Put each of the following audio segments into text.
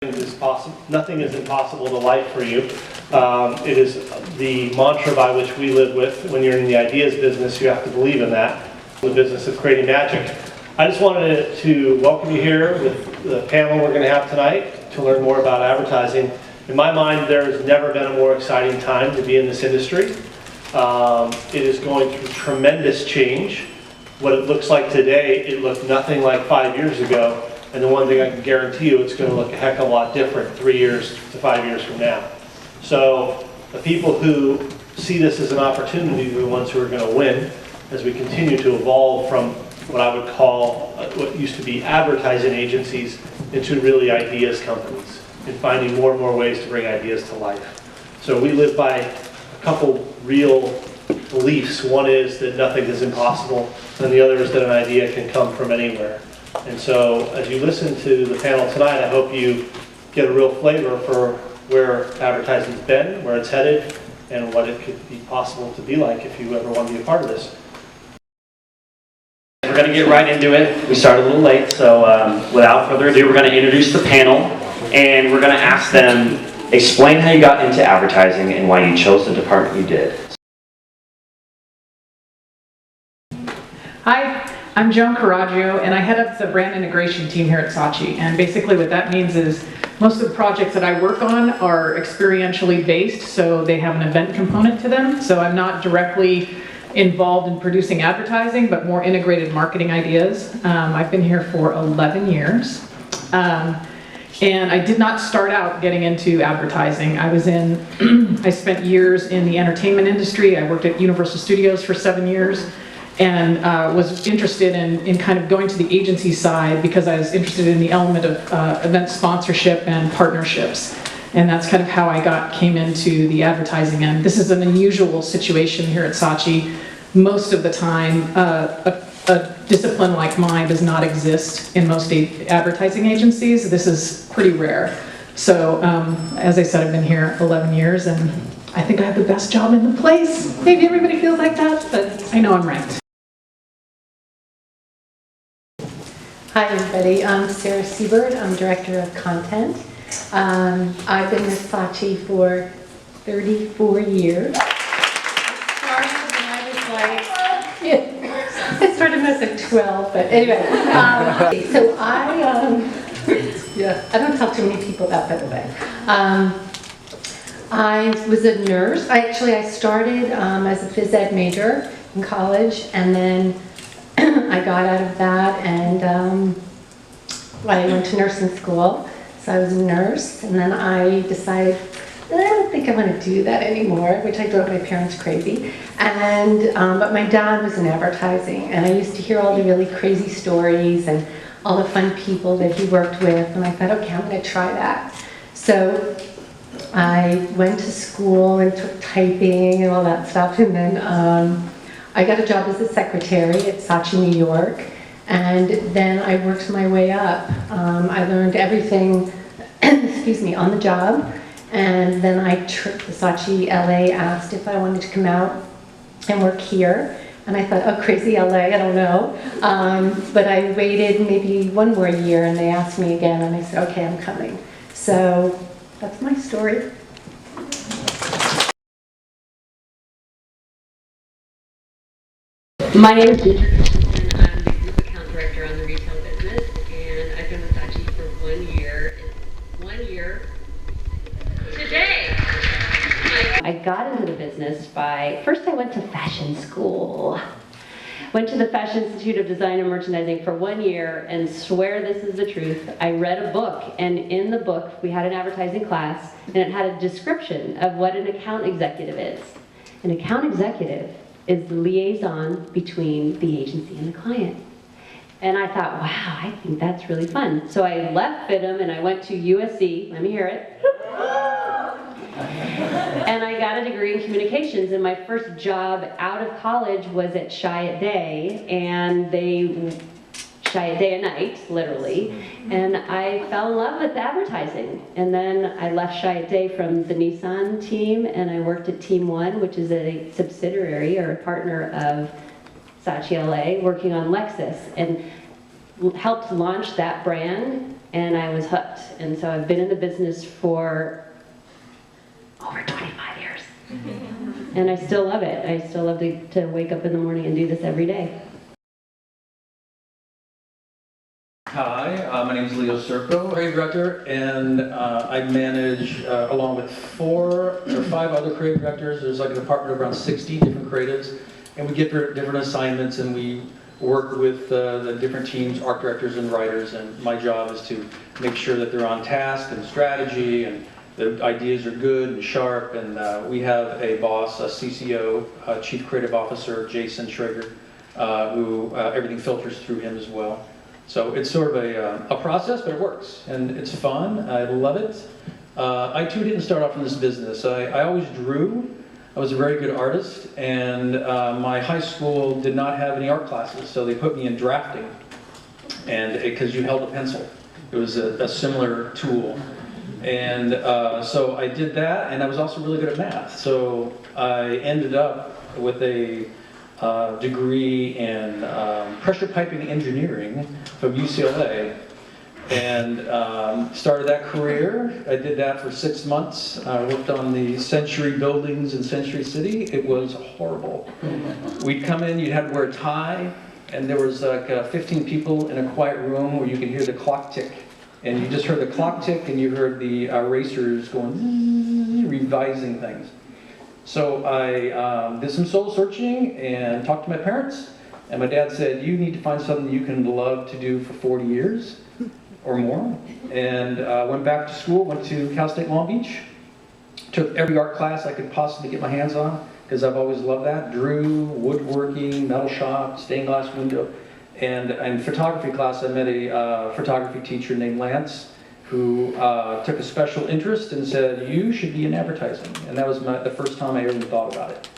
Nothing is impossible to life for you. It is the mantra by which we live with. When you're in the ideas business, you have to believe in that. The business of creating magic. I just wanted to welcome you here with the panel we're going to have tonight to learn more about advertising. In my mind, there has never been a more exciting time to be in this industry. It is going through tremendous change. What it looks like today, it looked nothing like 5 years ago. And the one thing I can guarantee you, it's going to look a heck of a lot different 3 years to 5 years from now. So the people who see this as an opportunity are the ones who are going to win as we continue to evolve from what I would call what used to be advertising agencies into really ideas companies and finding more and more ways to bring ideas to life. So we live by a couple real beliefs. One is that nothing is impossible, and the other is that an idea can come from anywhere. And so as you listen to the panel tonight, I hope you get a real flavor for where advertising's been, where it's headed, and what it could be possible to be like if you ever want to be a part of this. We're going to get right into it. We started a little late, so without further ado, we're going to introduce the panel, and we're going to ask them, explain how you got into advertising and why you chose the department you did. Hi, I'm Joan Caraggio, and I head up the brand integration team here at Saatchi. And basically what that means is most of the projects that I work on are experientially based, so they have an event component to them. So I'm not directly involved in producing advertising, but more integrated marketing ideas. I've been here for 11 years. And I did not start out getting into advertising. I spent years in the entertainment industry. I worked at Universal Studios for 7 years. And was interested in kind of going to the agency side because I was interested in the element of event sponsorship and partnerships. And that's kind of how I came into the advertising end. This is an unusual situation here at Saatchi. Most of the time, a discipline like mine does not exist in most advertising agencies. This is pretty rare. So as I said, I've been here 11 years and I think I have the best job in the place. Maybe everybody feels like that, but I know I'm right. Hi everybody, I'm Sarah Siebert. I'm Director of Content. I've been with Saatchi for 34 years. I started when I was like 12, but anyway. So I don't talk to many people about that, by the way. I was a nurse. I started as a phys ed major in college, and then I got out of that and I went to nursing school. So I was a nurse, and then I decided that I don't think I want to do that anymore, which I drove my parents crazy. And but my dad was in advertising, and I used to hear all the really crazy stories and all the fun people that he worked with, and I thought, okay, I'm going to try that. So I went to school and took typing and all that stuff, and then I got a job as a secretary at Saatchi, New York, and then I worked my way up. I learned everything, excuse me, on the job, and then the Saatchi LA asked if I wanted to come out and work here, and I thought, oh, crazy LA, I don't know. But I waited maybe one more year, and they asked me again, and I said, okay, I'm coming. So that's my story. My name is Lisa, and I'm the Group Account Director on the retail business, and I've been with Saatchi for 1 year. It's 1 year today. I got into the business first I went to fashion school. Went to the Fashion Institute of Design and Merchandising for 1 year, and swear this is the truth. I read a book, and in the book we had an advertising class, and it had a description of what an account executive is. An account executive is the liaison between the agency and the client. And I thought, wow, I think that's really fun. So I left FITM and I went to USC, let me hear it. And I got a degree in communications, and my first job out of college was at Chiat Day, and Chiat Day and night, literally. And I fell in love with advertising. And then I left Chiat Day from the Nissan team, and I worked at Team One, which is a subsidiary or a partner of Saatchi LA, working on Lexus. And helped launch that brand, and I was hooked. And so I've been in the business for over 25 years. And I still love it. I still love to wake up in the morning and do this every day. Hi, my name is Leo Serco, creative director, and I manage, along with 4 or 5 other creative directors, there's like a department of around 60 different creatives, and we get different assignments, and we work with the different teams, art directors and writers, and my job is to make sure that they're on task and strategy, and the ideas are good and sharp, and we have a boss, a CCO, Chief Creative Officer, Jason Schrager, who everything filters through him as well. So it's sort of a process, but it works, and it's fun. I love it. I too didn't start off in this business. I always drew. I was a very good artist, and my high school did not have any art classes, so they put me in drafting, and because you held a pencil. It was a similar tool. And so I did that, and I was also really good at math. So I ended up with a degree in pressure piping engineering from UCLA, and started that career. I did that for 6 months. I worked on the Century buildings in Century City. It was horrible. We'd come in, you'd have to wear a tie, and there was like 15 people in a quiet room where you could hear the clock tick. And you just heard the clock tick, and you heard the erasers going, revising things. So I did some soul searching and talked to my parents, and my dad said, you need to find something you can love to do for 40 years or more. And went back to school, went to Cal State Long Beach, took every art class I could possibly get my hands on, because I've always loved that. Drew, woodworking, metal shop, stained glass window. And in photography class, I met a photography teacher named Lance, who took a special interest and said, you should be in advertising. And that was the first time I ever thought about it.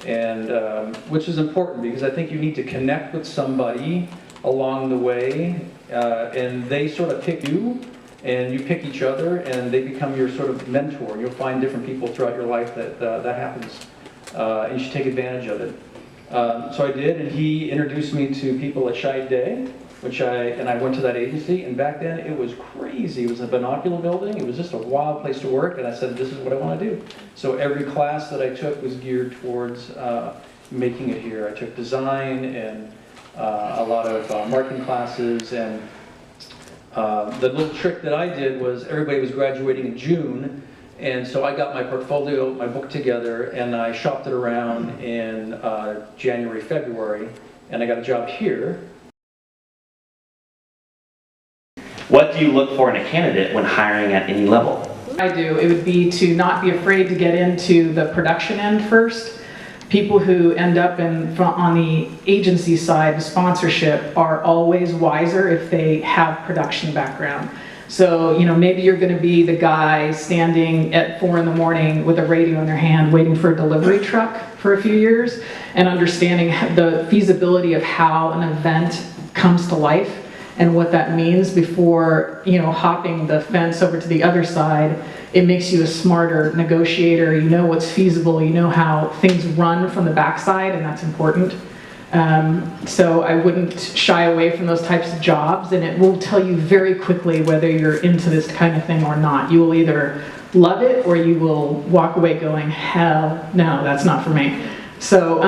And which is important, because I think you need to connect with somebody along the way, and they sort of pick you, and you pick each other, and they become your sort of mentor. You'll find different people throughout your life that happens. And you should take advantage of it. So I did, and he introduced me to people at Scheid Day, and I went to that agency, and back then it was crazy. It was a binocular building. It was just a wild place to work, and I said, this is what I want to do. So every class that I took was geared towards making it here. I took design and a lot of marketing classes, and the little trick that I did was everybody was graduating in June, and so I got my portfolio, my book together, and I shopped it around in January, February, and I got a job here. What do you look for in a candidate when hiring at any level? I do. It would be to not be afraid to get into the production end first. People who end up on the agency side, the sponsorship, are always wiser if they have production background. So, maybe you're going to be the guy standing at 4 in the morning with a radio in their hand waiting for a delivery truck for a few years, and understanding the feasibility of how an event comes to life and what that means before, hopping the fence over to the other side. It makes you a smarter negotiator. You know what's feasible. You know how things run from the backside, and that's important. So I wouldn't shy away from those types of jobs, and it will tell you very quickly whether you're into this kind of thing or not. You will either love it or you will walk away going, hell no, that's not for me. So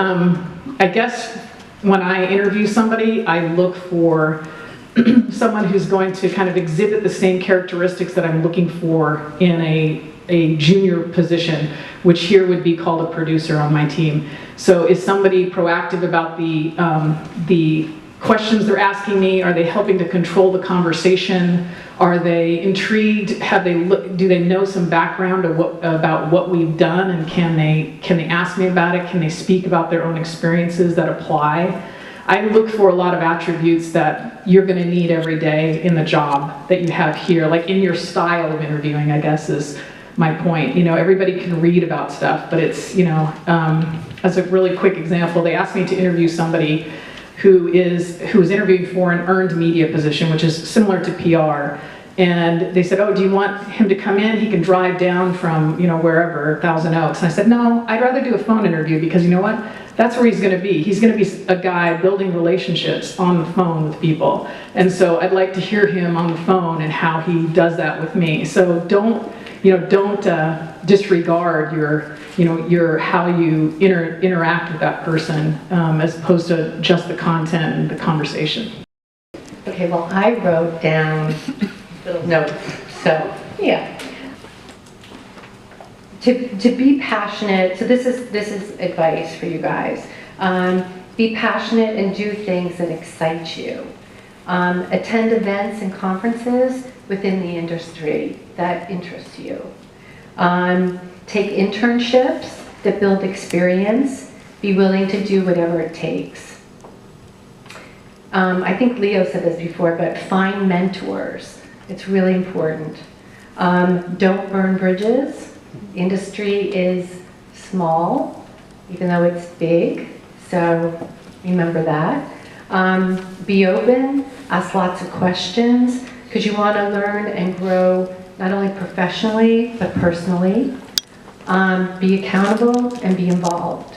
I guess when I interview somebody, I look for someone who's going to kind of exhibit the same characteristics that I'm looking for in a junior position, which here would be called a producer on my team. So is somebody proactive about the questions they're asking me? Are they helping to control the conversation? Are they intrigued? Do they know some background about what we've done, and can they ask me about it? Can they speak about their own experiences that apply? I look for a lot of attributes that you're going to need every day in the job that you have here, like in your style of interviewing, I guess is my point. Everybody can read about stuff, but it's, as a really quick example, they asked me to interview somebody who is interviewing for an earned media position, which is similar to PR. And they said, oh, do you want him to come in? He can drive down from, wherever, Thousand Oaks. And I said, no, I'd rather do a phone interview, because you know what? that's where he's going to be. He's going to be a guy building relationships on the phone with people. And so I'd like to hear him on the phone and how he does that with me. So don't disregard your how you interact with that person as opposed to just the content and the conversation. Okay, well, I wrote down little notes, so, yeah. To be passionate, so this is advice for you guys. Be passionate and do things that excite you. Attend events and conferences within the industry that interest you. Take internships that build experience. Be willing to do whatever it takes. I think Leo said this before, but find mentors. It's really important. Don't burn bridges. Industry is small, even though it's big, so remember that. Be open, ask lots of questions, because you want to learn and grow not only professionally, but personally. Be accountable and be involved.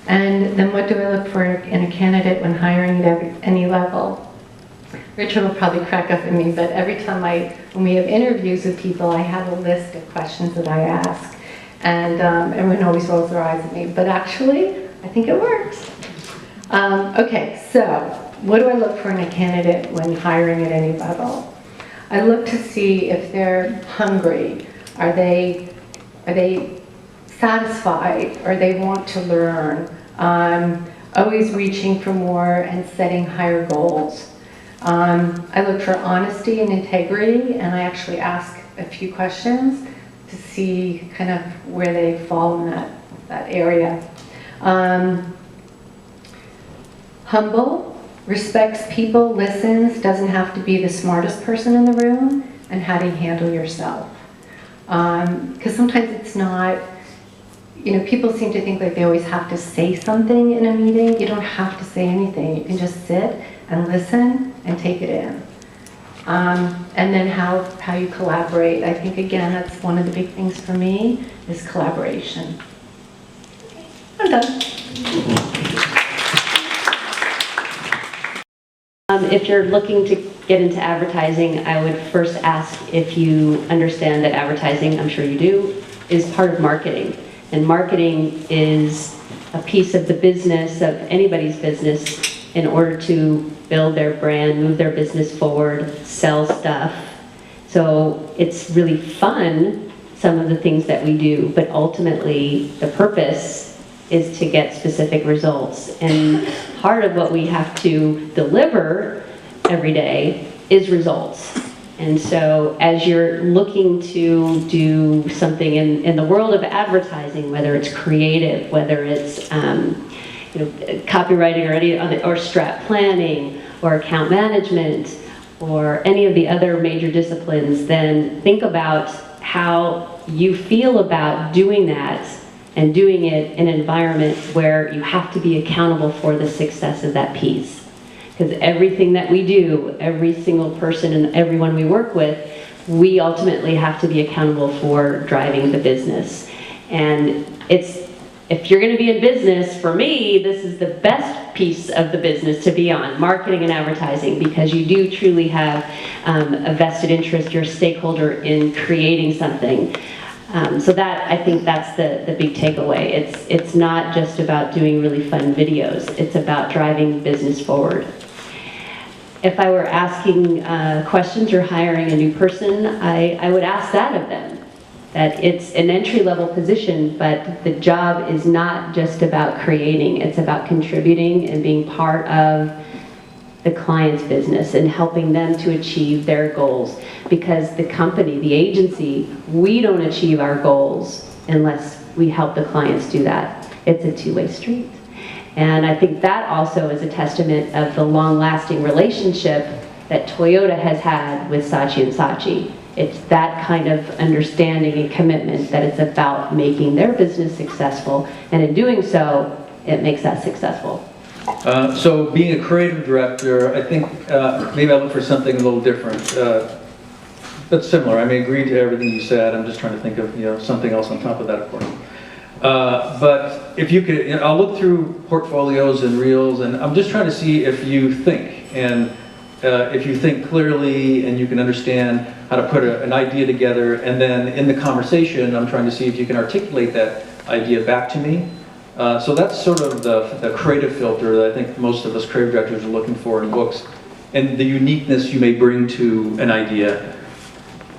And then what do I look for in a candidate when hiring at any level? Richard will probably crack up at me, but every time when we have interviews with people, I have a list of questions that I ask. And everyone always rolls their eyes at me, but actually, I think it works. Okay, so what do I look for in a candidate when hiring at any level? I look to see if they're hungry. Are they satisfied? Or they want to learn? Always reaching for more and setting higher goals. I look for honesty and integrity, and I actually ask a few questions to see kind of where they fall in that area. Humble, respects people, listens, doesn't have to be the smartest person in the room, and how do you handle yourself? Because sometimes it's not, people seem to think like they always have to say something in a meeting. You don't have to say anything. You can just sit and listen and take it in. And then how you collaborate. I think, again, that's one of the big things for me, is collaboration. I'm done. If you're looking to get into advertising, I would first ask if you understand that advertising, I'm sure you do, is part of marketing. And marketing is a piece of the business, of anybody's business, in order to build their brand, move their business forward, sell stuff. So it's really fun, some of the things that we do, but ultimately the purpose is to get specific results. And part of what we have to deliver every day is results. And so as you're looking to do something in the world of advertising, whether it's creative, whether it's copywriting or strat planning or account management or any of the other major disciplines, then think about how you feel about doing that and doing it in an environment where you have to be accountable for the success of that piece. Because everything that we do, every single person and everyone we work with, we ultimately have to be accountable for driving the business. And if you're going to be in business, for me, this is the best piece of the business to be on, marketing and advertising, because you do truly have a vested interest, you're a stakeholder in creating something. So I think that's the big takeaway. It's not just about doing really fun videos, it's about driving business forward. If I were asking questions or hiring a new person, I would ask that of them. That it's an entry-level position, but the job is not just about creating, it's about contributing and being part of the client's business and helping them to achieve their goals. Because the company, the agency, we don't achieve our goals unless we help the clients do that. It's a two-way street. And I think that also is a testament of the long-lasting relationship that Toyota has had with Saatchi and Saatchi. It's that kind of understanding and commitment that it's about making their business successful, and in doing so, it makes us successful. So being a creative director, I think maybe I look for something a little different. But similar. I may agree to everything you said. I'm just trying to think of something else on top of that, of course. But if you could, I'll look through portfolios and reels, and I'm just trying to see if you think, and if you think clearly and you can understand how to put an idea together, and then in the conversation, I'm trying to see if you can articulate that idea back to me. So that's sort of the creative filter that I think most of us creative directors are looking for in books, and the uniqueness you may bring to an idea.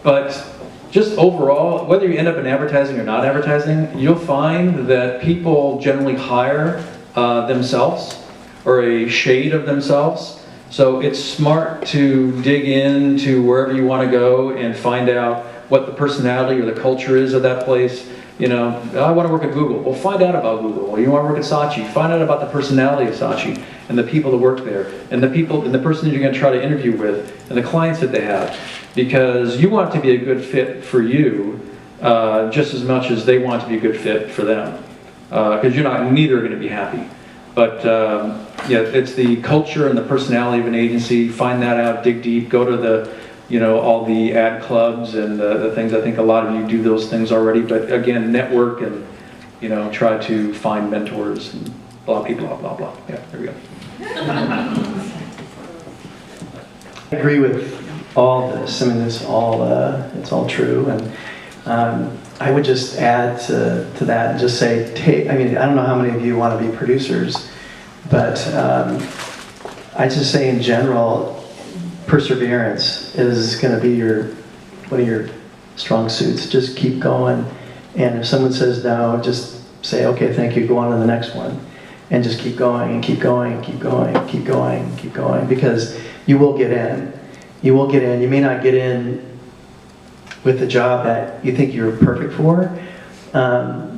But just overall, whether you end up in advertising or not advertising, you'll find that people generally hire themselves or a shade of themselves. So it's smart to dig into wherever you want to go and find out what the personality or the culture is of that place. You know, I want to work at Google. Well, find out about Google. Or you want to work at Saatchi. Find out about the personality of Saatchi and the people that work there, and the people and the person that you're going to try to interview with, and the clients that they have, because you want it to be a good fit for you just as much as they want to be a good fit for them. Because neither are going to be happy. But yeah, it's the culture and the personality of an agency. Find that out. Dig deep. Go to the all the ad clubs and the things. I think a lot of you do those things already, but again, network and, try to find mentors and blah, blah, blah, blah. Yeah, there we go. I agree with all this. I mean, it's all true. And I would just add to that and just say, I don't know how many of you want to be producers, but I just say in general, perseverance is going to be one of your strong suits. Just keep going, and if someone says no, just say, okay, thank you, go on to the next one, and just keep going and keep going and keep going and keep going and keep going, because you will get in. You will get in. You may not get in with the job that you think you're perfect for.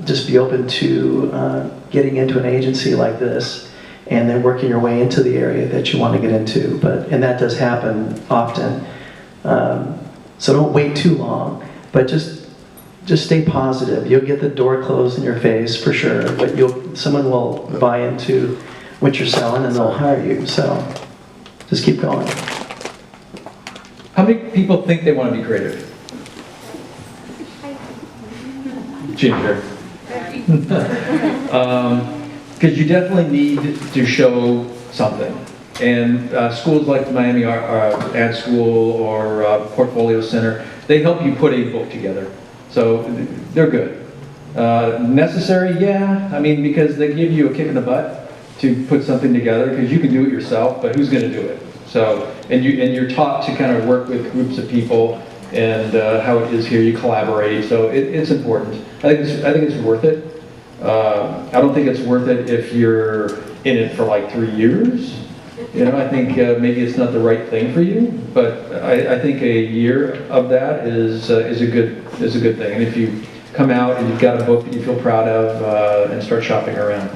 Just be open to getting into an agency like this, and then working your way into the area that you want to get into. And that does happen often. So don't wait too long, but just stay positive. You'll get the door closed in your face for sure, but someone will buy into what you're selling and they'll hire you. So just keep going. How many people think they want to be creative? Ginger. Because you definitely need to show something. And schools like Miami Ad School or Portfolio Center, they help you put a book together. So they're good. Necessary, yeah. I mean, because they give you a kick in the butt to put something together, because you can do it yourself, but who's going to do it? So, and you're taught to kind of work with groups of people, and how it is here, you collaborate. So it's important. I think it's worth it. I don't think it's worth it if you're in it for like 3 years. I think maybe it's not the right thing for you, but I think a year of that is a good thing. And if you come out and you've got a book that you feel proud of, and start shopping around.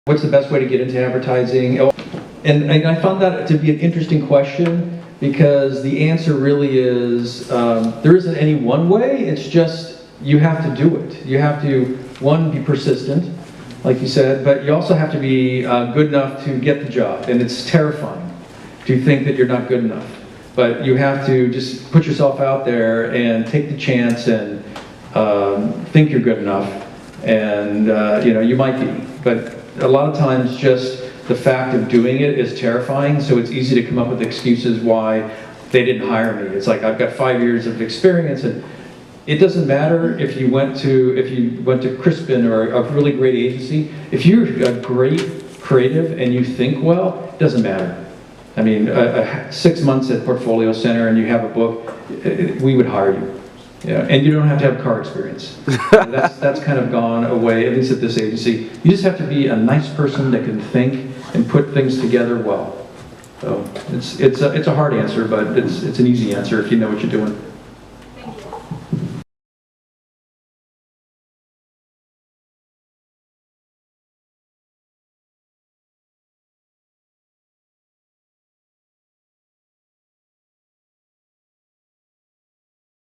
What's the best way to get into advertising? Oh, and I found that to be an interesting question, because the answer really is there isn't any one way. It's just you have to do it. You have to, one, be persistent, like you said, but you also have to be good enough to get the job. And it's terrifying to think that you're not good enough. But you have to just put yourself out there and take the chance and think you're good enough. And you might be, but a lot of times just the fact of doing it is terrifying, so it's easy to come up with excuses why they didn't hire me. It's like, I've got 5 years of experience, and it doesn't matter if you went to Crispin or a really great agency. If you're a great creative and you think well, it doesn't matter. I mean, 6 months at Portfolio Center and you have a book, we would hire you. Yeah, and you don't have to have car experience. That's kind of gone away, at least at this agency. You just have to be a nice person that can think and put things together well. So it's a hard answer, but it's an easy answer if you know what you're doing.